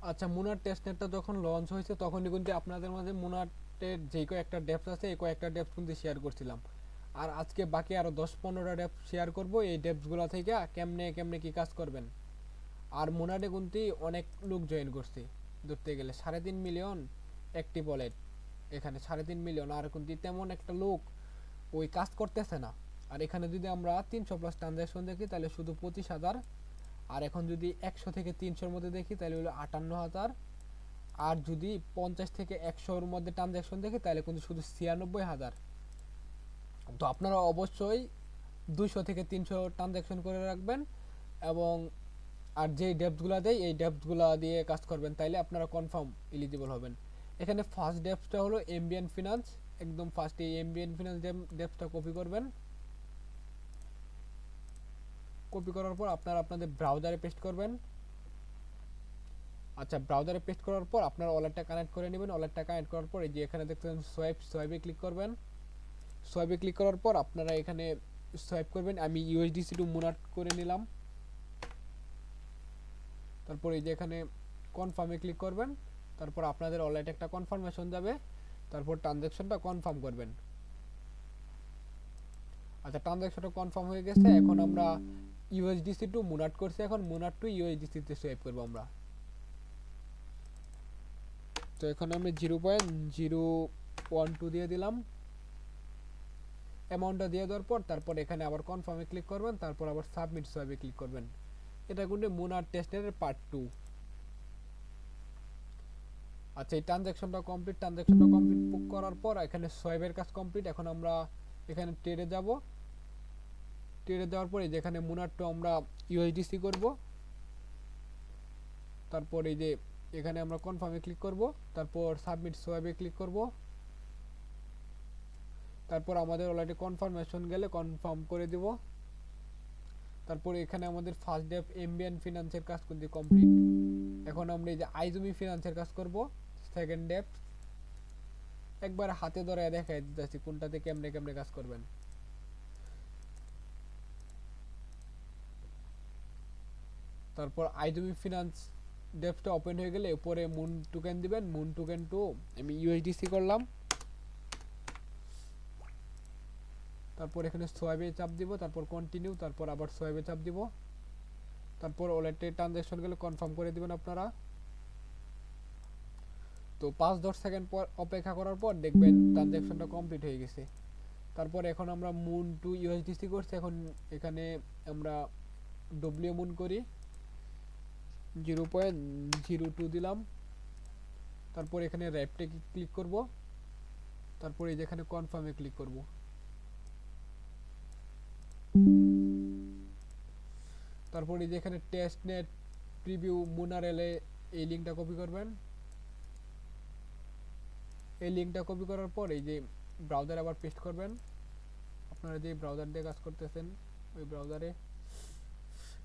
আচ্ছা, মুনার টেস্টনেটটা যখন লঞ্চ হয়েছে তখনই কিন্তু আপনাদের মাঝে মুনাটের যে কয়েকটা ডেপস আছে এই কয়েকটা ডেপস কিন্তু শেয়ার করছিলাম। আর আজকে বাকি আরও 10-15টা ডেপস শেয়ার করব এই ডেপসগুলো থেকে কেমনে কেমনে কি কাজ করবেন। আর মুনারে কিন্তু অনেক লোক জয়েন করছে, ধরতে গেলে 3.5 মিলিয়ন অ্যাক্টিভ ওয়ালেট, এখানে 3.5 মিলিয়ন। আর কিন্তু তেমন একটা লোক ওই কাজ করতেছে না। আর এখানে যদি আমরা 300+ ট্রানজ্যাকশন দেখি তাহলে শুধু 25,000। আর এখন যদি 100 থেকে 300-র মধ্যে দেখি তাহলে হলো 58,000। আর যদি 50 থেকে 100-র মধ্যে ট্রানজ্যাকশন দেখি তাহলে কিন্তু শুধু 96,000। তো আপনারা অবশ্যই 200 থেকে 300 ট্রানজ্যাকশন করে রাখবেন। এবং আর যেই ডেপসগুলো দেয় এই ডেপসগুলো দিয়ে কাজ করবেন, তাইলে আপনারা কনফার্ম এলিজিবল হবেন। এখানে ফার্স্ট ডেপসটা হলো এমবিএন ফিনান্স। একদম ফার্স্টে এমবিএন ফিনান্স ডেপসটা কপি করবেন। কপি করার পর আপনারা আপনাদের ব্রাউজারে পেস্ট করবেন। আচ্ছা, ব্রাউজারে পেস্ট করার পর আপনারা ওয়ালেটটা কানেক্ট করে নেবেন। ওয়ালেটটা কানেক্ট করার পর এই যে এখানে দেখতেছেন সোয়াইপে ক্লিক করবেন। সোয়াইপে ক্লিক করার পর আপনারা এখানে সোয়াইপ করবেন। আমি ইউএসডিসি টু মুনাট করে নিলাম। তারপর এই যে এখানে কনফার্মে ক্লিক করবেন। তারপর আপনাদের ওয়ালেটে একটা কনফার্মেশন যাবে। তারপর ট্রানজ্যাকশনটা কনফার্ম করবেন। আচ্ছা, ট্রানজ্যাকশনটা কনফার্ম হয়ে গেছে। এখন আমরা ইউএসডিসি টু মুনাট করছি, এখন মুনাট টু ইউএসডিসি তে সোয়াইপ করব আমরা। তো এখন আমি 0.012 দিয়ে দিলাম। অ্যামাউন্টটা দিয়ে দেওয়ার পর তারপর এখানে আবার কনফার্মে ক্লিক করবেন। তারপর আবার সাবমিট সোয়াইপে ক্লিক করবেন। এটা কিন্তু মুনার টেস্টের পার্ট 2। আচ্ছা, এই ট্রানজ্যাকশনটা কমপ্লিট করার পর এখানে সোয়াইপের কাজ কমপ্লিট। এখন আমরা এখানে ট্রেডে যাব। ট্রেডে যাওয়ার পরে যেখানে মুনার টু আমরা ইউএসডিসি করব। তারপর এই যে এখানে আমরা কনফার্মে ক্লিক করব। তারপর সাবমিট সোয়াইপে ক্লিক করব। তারপর আমাদের অলরেডি কনফার্মেশন গেলে কনফার্ম করে দিব। তারপর এখানে আমাদের ফার্স্ট ডেপ এমবিএন ফিনান্সের কাজ কিন্তু কমপ্লিট। এখন আমরা এই যে আইজুমি ফিনান্সের কাজ করব। সেকেন্ড ডেপ একবার হাতে ধরে দেখাই দিতেছি কোনটাতে কেমনে কেমনে কাজ করবেন। তারপর আইজুমি ফিনান্স ডেপটা ওপেন হয়ে গেলে উপরে মুন টোকেন দিবেন। মুন টোকেন টু আমি ইউএসডিসি করলাম। তারপর এখানে সোয়াইপে চাপ দিব। তারপর কন্টিনিউ। তারপর আবার সোয়াইপে চাপ দিব। তারপর ওয়ালেটে ট্রানজ্যাকশন গেলে কনফার্ম করে দিবেন আপনারা। তো 5-10 সেকেন্ড পর অপেক্ষা করার পর দেখবেন ট্রানজ্যাকশনটা কমপ্লিট হয়ে গেছে। তারপর এখন আমরা মুন টু ইউএসডিসি করছি। এখন এখানে আমরা ডব্লিউ মুন করি, 0.02 দিলাম। তারপর এখানে র্যাপটে ক্লিক করব। তারপর এই যেখানে কনফার্মে ক্লিক করব। তারপর এই যেখানে টেস্ট নেট প্রিভিউ মুনারেলে এই লিঙ্কটা কপি করবেন। এই লিঙ্কটা কপি করার পর এই যে ব্রাউজারে আবার পেস্ট করবেন। আপনারা যে ব্রাউজার দিয়ে কাজ করতেছেন ওই ব্রাউজারে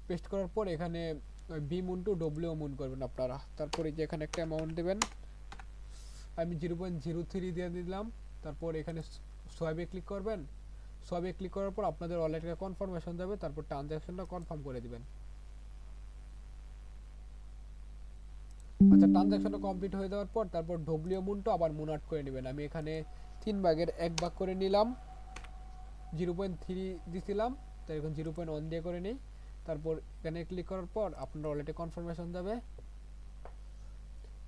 পেস্ট করার পর এখানে বি মুন টু ডব্লিউ মুন করবেন আপনারা। তারপর এই যে এখানে একটা অ্যামাউন্ট দেবেন। আমি 0.03 দিয়ে দিলাম। তারপর এখানে সোয়াইপে ক্লিক করবেন। সোয়াইপে ক্লিক করার পর আপনাদের ওয়ালেটে কনফার্মেশন যাবে। তারপর ট্রানজ্যাকশনটা কনফার্ম করে দিবেন। আচ্ছা, ট্রানজ্যাকশনটা কমপ্লিট হয়ে যাওয়ার পর তারপর ডব্লিউ মুনটা আবার মুনাট করে নেবেন। আমি এখানে 3 ভাগের 1 ভাগ করে নিলাম। 0.3 দিছিলাম, তাই এখন 0.1 দিয়ে করে নেই। তারপর এখানে ক্লিক করার পর আপনার ওয়ালেটে কনফার্মেশন যাবে।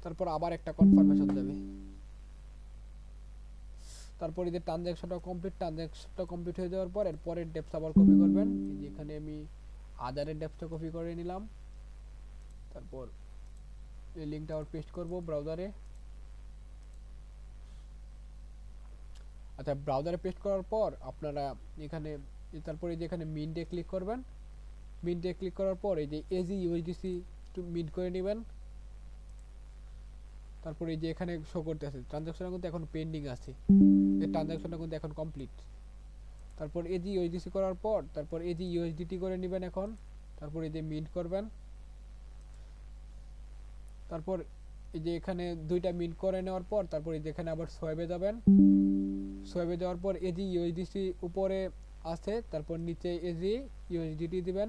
তারপর আবার একটা কনফার্মেশন যাবে। তারপর এই যে ট্রানজ্যাকশনটা কমপ্লিট হয়ে যাওয়ার পর এর পরের ডেপস আবার কপি করবেন। এই যে এখানে আমি আদারের ডেপসটা কপি করে নিলাম। তারপর এই লিঙ্কটা আবার পেস্ট করব ব্রাউজারে। আচ্ছা, ব্রাউজারে পেস্ট করার পর আপনারা এখানে তারপর এই যে এখানে মিন্টে ক্লিক করবেন। মিন্টে ক্লিক করার পর এই যে এজি ইউএসডিসি মিন্ট করে নেবেন। তারপর এই যে এখানে শো করতেছে ট্রানজ্যাকশনটা কিন্তু এখন পেন্ডিং আছে, এই ট্রানজ্যাকশনটা কিন্তু এখন কমপ্লিট। তারপর এজি ইউএসডিসি করার পর তারপর এজি ইউএসডিটি করে নেবেন এখন। তারপর এই যে মিন্ট করবেন। তারপর এই যে এখানে দুইটা মিন্ট করে নেওয়ার পর তারপর এই যে এখানে আবার সোয়াইপে যাবেন। সোয়াইপে যাওয়ার পর এজি ইউএসডিসি উপরে আছে, তারপর নিচে এজি ইউএসডিটি দিবেন।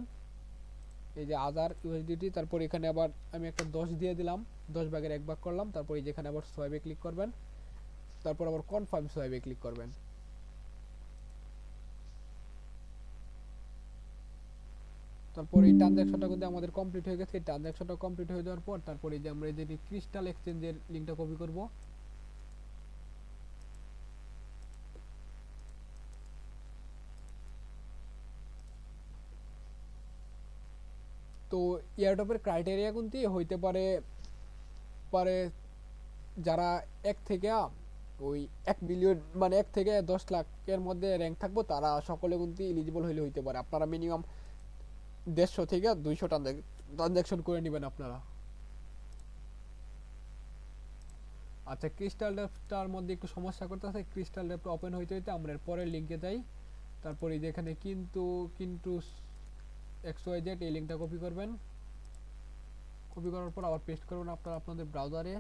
এই যে আদার ইউএসডিটি, তারপর এখানে আবার আমি একটা 10 দিয়ে দিলাম, 10 ভাগের 1 ভাগ করলাম। তারপর এই যেখানে আবার সোয়াইপে ক্লিক করবেন, তারপর আবার কনফার্ম সোয়াইপে ক্লিক করবেন। তারপর এই ট্রানজ্যাকশনটা কিন্তু আমাদের কমপ্লিট হয়ে গেছে। এই ট্রানজ্যাকশনটা কমপ্লিট হয়ে যাওয়ার পর তারপর এই যে আমরা এই যে ক্রিস্টাল এক্সচেঞ্জের লিঙ্কটা কপি করব। তো এয়ারড্রপের ক্রাইটেরিয়া কিন্তু হইতে পারে পারে যারা 1 থেকে ওই 1 বিলিয়ন মানে 1 থেকে 10 লাখের মধ্যে র্যাঙ্ক থাকবো তারা সকলে কিন্তু এলিজিবল হইলে হইতে পারে। আপনারা মিনিমাম 150 থেকে 200 ট্রানজ্যাকশন করে নেবেন আপনারা। আচ্ছা, ক্রিস্টাল ডেপটার মধ্যে একটু সমস্যা করতেছে। ক্রিস্টাল ডেপটা ওপেন হইতে হইতে আমরা পরের লিঙ্কে যাই। তারপরে যেখানে কিন্তু XYZ এই লিঙ্কটা কপি করবেন। কপি করার পর আবার পেস্ট করবেন আপনাদের ব্রাউজারে।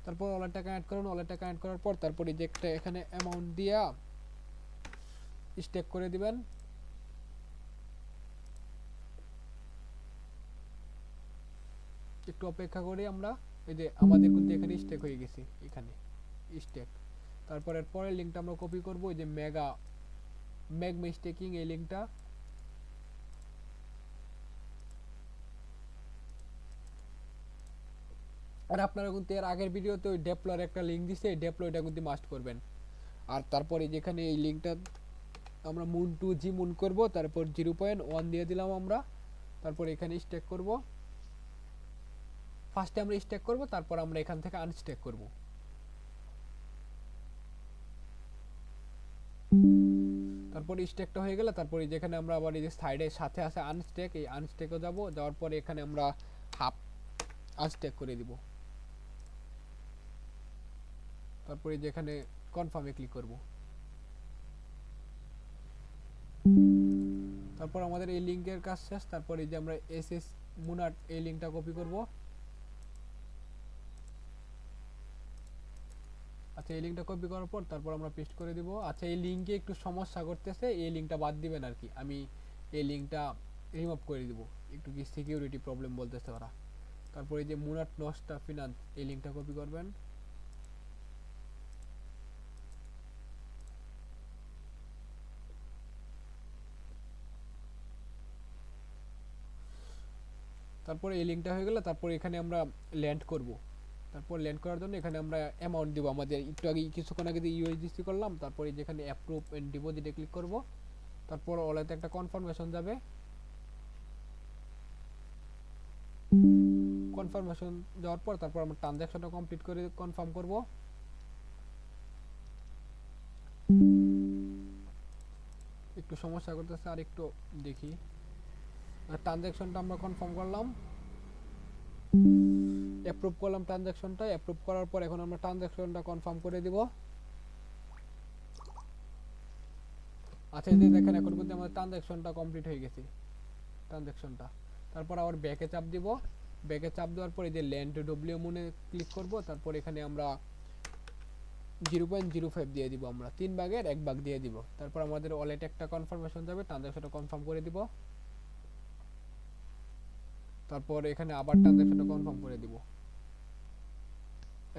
তারপর ওয়ালেটটা কানেক্ট করুন। ওয়ালেটটা কানেক্ট করার পর তারপরে যে একটা এখানে অ্যামাউন্ট দিয়া স্টেক করে দিবেন। একটু অপেক্ষা করি আমরা। এই যে আমাদের কিন্তু এখানে স্টেক হয়ে গেছে, এখানে স্টেক। তারপর এর পরের লিঙ্কটা আমরা কপি করব, এই যে ম্যাগমা স্টেকিং এই লিঙ্কটা। আর আপনারা কিন্তু এর আগের ভিডিওতে ওই ডেপ্লয়ের একটা লিঙ্ক দিছে, এই ডেপ্লয়টা কিন্তু মাস্ট করবেন। আর তারপরে যেখানে এই লিঙ্কটা আমরা মুন টু জি মুন করব, তারপর 0.1 দিয়ে দিলাম আমরা। তারপর এখানে স্টেক করব। ফার্স্টে আমরা স্টেক করব, তারপর আমরা এখান থেকে আনস্টেক করব। তারপর স্টেকটা হয়ে গেলে তারপরে যেখানে আমরা আবার এই যে সাইডের সাথে আছে আনস্টেক, এই আনস্টেকও যাব। যাওয়ার পরে এখানে আমরা হাফ আনস্টেক করে দিব। তারপরে যেখানে কনফার্মে ক্লিক করব। তারপর আমাদের এই লিংকের কাজ শেষ। তারপর এই যে আমরা এসএস মুনাট এই লিংকটা কপি করব। আচ্ছা, এই লিংকটা কপি করার পর তারপর আমরা পেস্ট করে দিব। আচ্ছা, এই লিংকে একটু সমস্যা করতেছে, এই লিংকটা বাদ দিবেন আর কি। আমি এই লিংকটা রিমুভ করে দিব, একটু কি সিকিউরিটি প্রবলেম বলতেছে ওরা। তারপর এই যে মুনাট নস্টা ফিনান্স এই লিংকটা কপি করবেন। তারপর এই লিংকটা হয়ে গেলে তারপর এখানে আমরা ল্যান্ড করব। তারপর ল্যান্ড করার জন্য এখানে আমরা অ্যামাউন্ট দিব। আমাদের একটু আগে কিছুক্ষণ আগে যে ইউএসডিসি করলাম, তারপরে যেখানে অ্যাপ্রুভ এন্ড ডিপোজিটে ক্লিক করব। তারপর ওয়ালেটে একটা কনফার্মেশন যাবে। কনফার্মেশন যাওয়ার পর তারপর আমরা ট্রানজ্যাকশনটা কমপ্লিট করে কনফার্ম করব। একটু সমস্যা করতেছে, আর একটু দেখি। ট্রানজ্যাকশনটা আমরা কনফার্ম করলাম, অ্যাপ্রুভ করলাম ট্রানজ্যাকশনটা। অ্যাপ্রুভ করার পর এখন আমরা ট্রানজ্যাকশনটা কনফার্ম করে দিব। আচ্ছা, এই যে দেখেন এখন কিন্তু আমাদের ট্রানজ্যাকশনটা কমপ্লিট হয়ে গেছে ট্রানজ্যাকশনটা। তারপর আবার ব্যাকে চাপ দিব। ব্যাকে চাপ দেওয়ার পর এই যে ল্যান্ড ডব্লিউ মুনে ক্লিক করব। তারপর এখানে আমরা 0.05 দিয়ে দিব, আমরা 3 ভাগের 1 ভাগ দিয়ে দিব। তারপর আমাদের ওয়ালেটে একটা কনফার্মেশন যাবে, ট্রানজ্যাকশনটা কনফার্ম করে দিব। তারপর এখানে আবার ট্রানজ্যাকশনটা কনফার্ম করে দিব।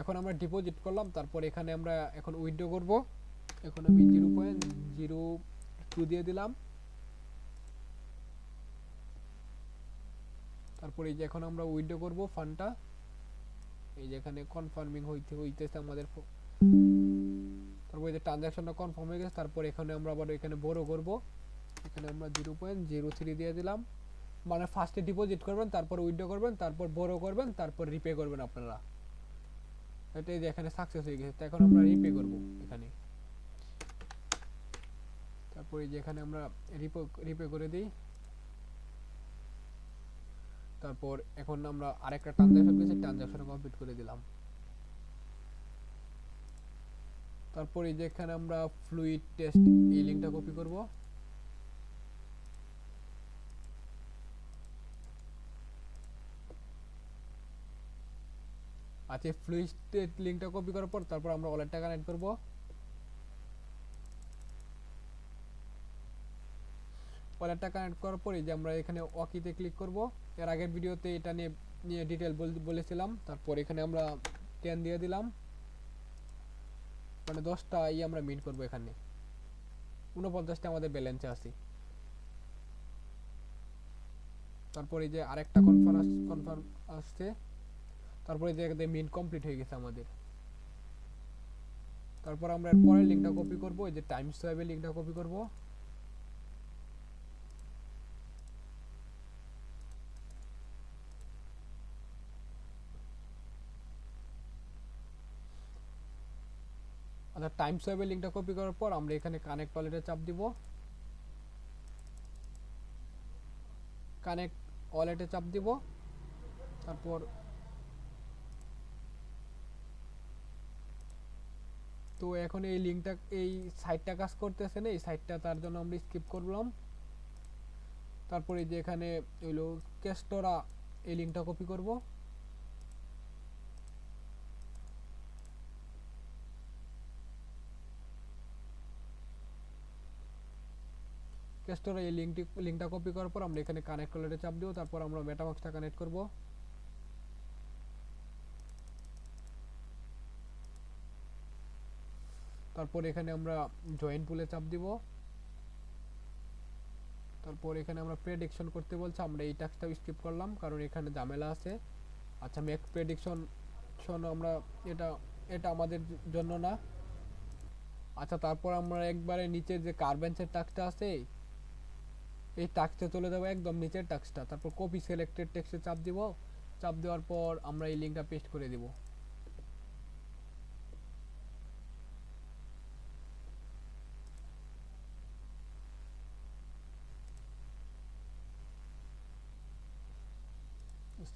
এখন আমরা ডিপোজিট করলাম, তারপর এখানে আমরা এখন উইথড্র করব। এখন আমি 0.02 দিয়ে দিলাম। তারপর এই যে এখন আমরা উইথড্র করব ফান্ডটা। এই যে এখানে কনফার্মিং হইতেছে আমাদের। তারপর এই যে ট্রানজ্যাকশনটা কনফার্ম হয়ে গেছে। তারপর এখানে আমরা আবার এখানে বড় করব। এখানে আমরা 0.03 দিয়ে দিলাম। মানে ফার্স্টে ডিপোজিট করবেন, তারপর উইথড্র করবেন, তারপর বড় করবেন, তারপর রিপে করবেন আপনারা। এটা এই যে এখানে সাকসেস হয়ে গেছে। তো এখন আমরা রিপে করব এখানে। তারপর এই যে এখানে আমরা রিপে করে দিই। তারপর এখন আমরা আরেকটা ট্রানজ্যাকশন করেছি, ট্রানজ্যাকশন কমপ্লিট করে দিলাম। তারপর এই যে এখানে আমরা ফ্লুইড টেস্ট এই লিংকটা কপি করব। আচ্ছা, ফ্লুইড টেস্ট লিংকটা কপি করার পর তারপর আমরা ওয়ালেটটা কানেক্ট করব। ওয়ালেটটা কানেক্ট করার পরে যে আমরা এখানে ওয়াকিতে ক্লিক করব। এর আগের ভিডিওতে এটা নিয়ে নিয়ে ডিটেল বলেছিলাম। তারপর এখানে আমরা 10 দিয়ে দিলাম, মানে 10টা আমরা মিন করব। এখানে 49টা আমাদের ব্যালেন্সে আছে। তারপরে যে আরেকটা কনফার্ম আসছে, তারপরে যে মিন কমপ্লিট হয়ে গেছে আমাদের। তারপর আমরা এর পরের লিঙ্কটা কপি করব, এই যে টাইম সোয়াপের লিঙ্কটা কপি করব। আচ্ছা, টাইম সোয়াপের লিঙ্কটা কপি করার পর আমরা এখানে কানেক্ট ওয়ালেটে চাপ দিব। কানেক্ট ওয়ালেটে চাপ দিব। তারপর তো এখন এই লিঙ্কটা, এই সাইটটা কাজ করতেছে না, এই সাইটটা তার জন্য আমরা স্কিপ করলাম। তারপরে যে এখানে হইলো কেস্টোরা, এই লিঙ্কটা কপি করব। কেস্টোরা এই লিঙ্কটা কপি করার পর আমরা এখানে কানেক্ট ওয়ালেটে চাপ দিব। তারপর আমরা মেটামাক্সটা কানেক্ট করব। তারপর এখানে আমরা জয়েন পুলে চাপ দিব। তারপর এখানে আমরা প্রেডিকশন করতে বলছে, আমরা এই টাস্কটাও স্কিপ করলাম কারণ এখানে ঝামেলা আছে। আচ্ছা, মেক প্রেডিকশন আমরা এটা এটা আমাদের জন্য না। আচ্ছা, তারপর আমরা একবারে নিচে যে কার্বেন্সের টাস্কটা আছে, এই টাস্কে চলে যাবো একদম নিচের টাস্কটা। তারপর কপি সিলেক্টেড টেক্সটে চাপ দিব। চাপ দেওয়ার পর আমরা এই লিঙ্কটা পেস্ট করে দিব।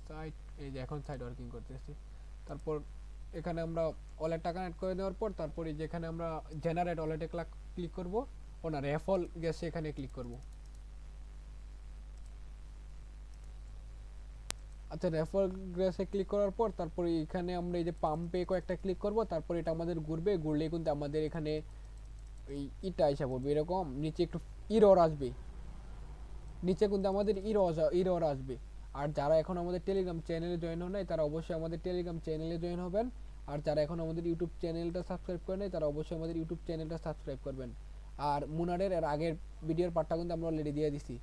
সাইট, এই যে এখন সাইট ওয়ার্কিং করতেছি। তারপর এখানে আমরা ওয়ালেটটা কানেক্ট করে দেওয়ার পর তারপরে যেখানে আমরা জেনারেট ওয়ালেটে ক্লিক করব, ও না, রেফল গেছে এখানে ক্লিক করব। আচ্ছা, রেফার গ্রেসে ক্লিক করার পর তারপরে এখানে আমরা এই যে পাম্পে কয়েকটা ক্লিক করব। তারপর এটা আমাদের ঘুরবে, ঘুরলে কিন্তু আমাদের এখানে এই ইটা এসে পড়বে, এরকম নিচে একটু ইরর আসবে। নিচে কিন্তু আমাদের ইরর আসবে। আর যারা এখন আমাদের টেলিগ্রাম চ্যানেলে জয়েন হন নাই, তারা অবশ্যই আমাদের টেলিগ্রাম চ্যানেলে জয়েন হবেন। আর যারা এখন আমাদের ইউটিউব চ্যানেলটা সাবস্ক্রাইব করে নাই, তারা অবশ্যই আমাদের ইউটিউব চ্যানেলটা সাবস্ক্রাইব করবেন। আর মুনারের এর আগের ভিডিওর পার্টটা কিন্তু আমরা অলরেডি দিয়ে দিছি।